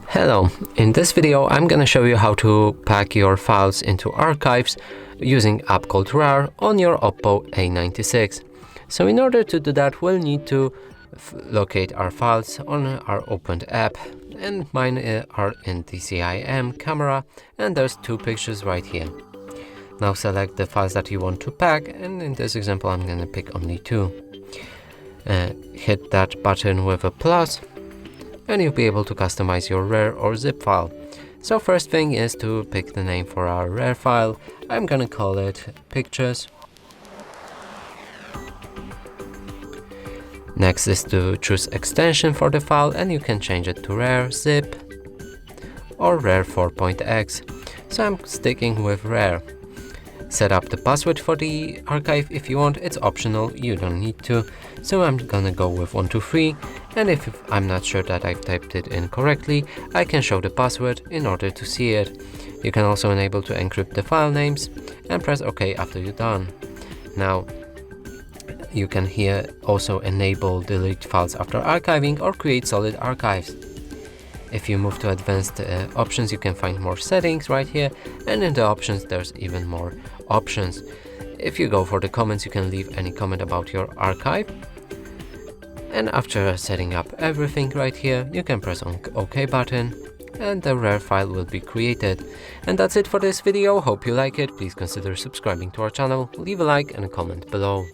Hello, in this video I'm gonna show you how to pack your files into archives using app called RAR on your Oppo A96. So in order to do that, we'll need to locate our files on our opened app, and mine are in DCIM camera, and there's two pictures right here. Now select the files that you want to pack, and in this example I'm gonna pick only two. Hit that button with a plus, and you'll be able to customize your RAR or zip file. So first thing is to pick the name for our RAR file. I'm gonna call it pictures. Next is to choose extension for the file, and you can change it to RAR zip or RAR 4.x. So I'm sticking with RAR. Set up the password for the archive if you want. It's optional, you don't need to. So I'm gonna go with 123, and if I'm not sure that I've typed it in correctly, I can show the password in order to see it. You can also enable to encrypt the file names and press OK after you're done. Now you can here also enable delete files after archiving or create solid archives. If you move to advanced options, you can find more settings right here, and in the options there's even more options. If you go for the comments, you can leave any comment about your archive, and after setting up everything right here, you can press on OK button and the RAR file will be created. And that's it for this video. Hope you like it. Please consider subscribing to our channel, leave a like and a comment below.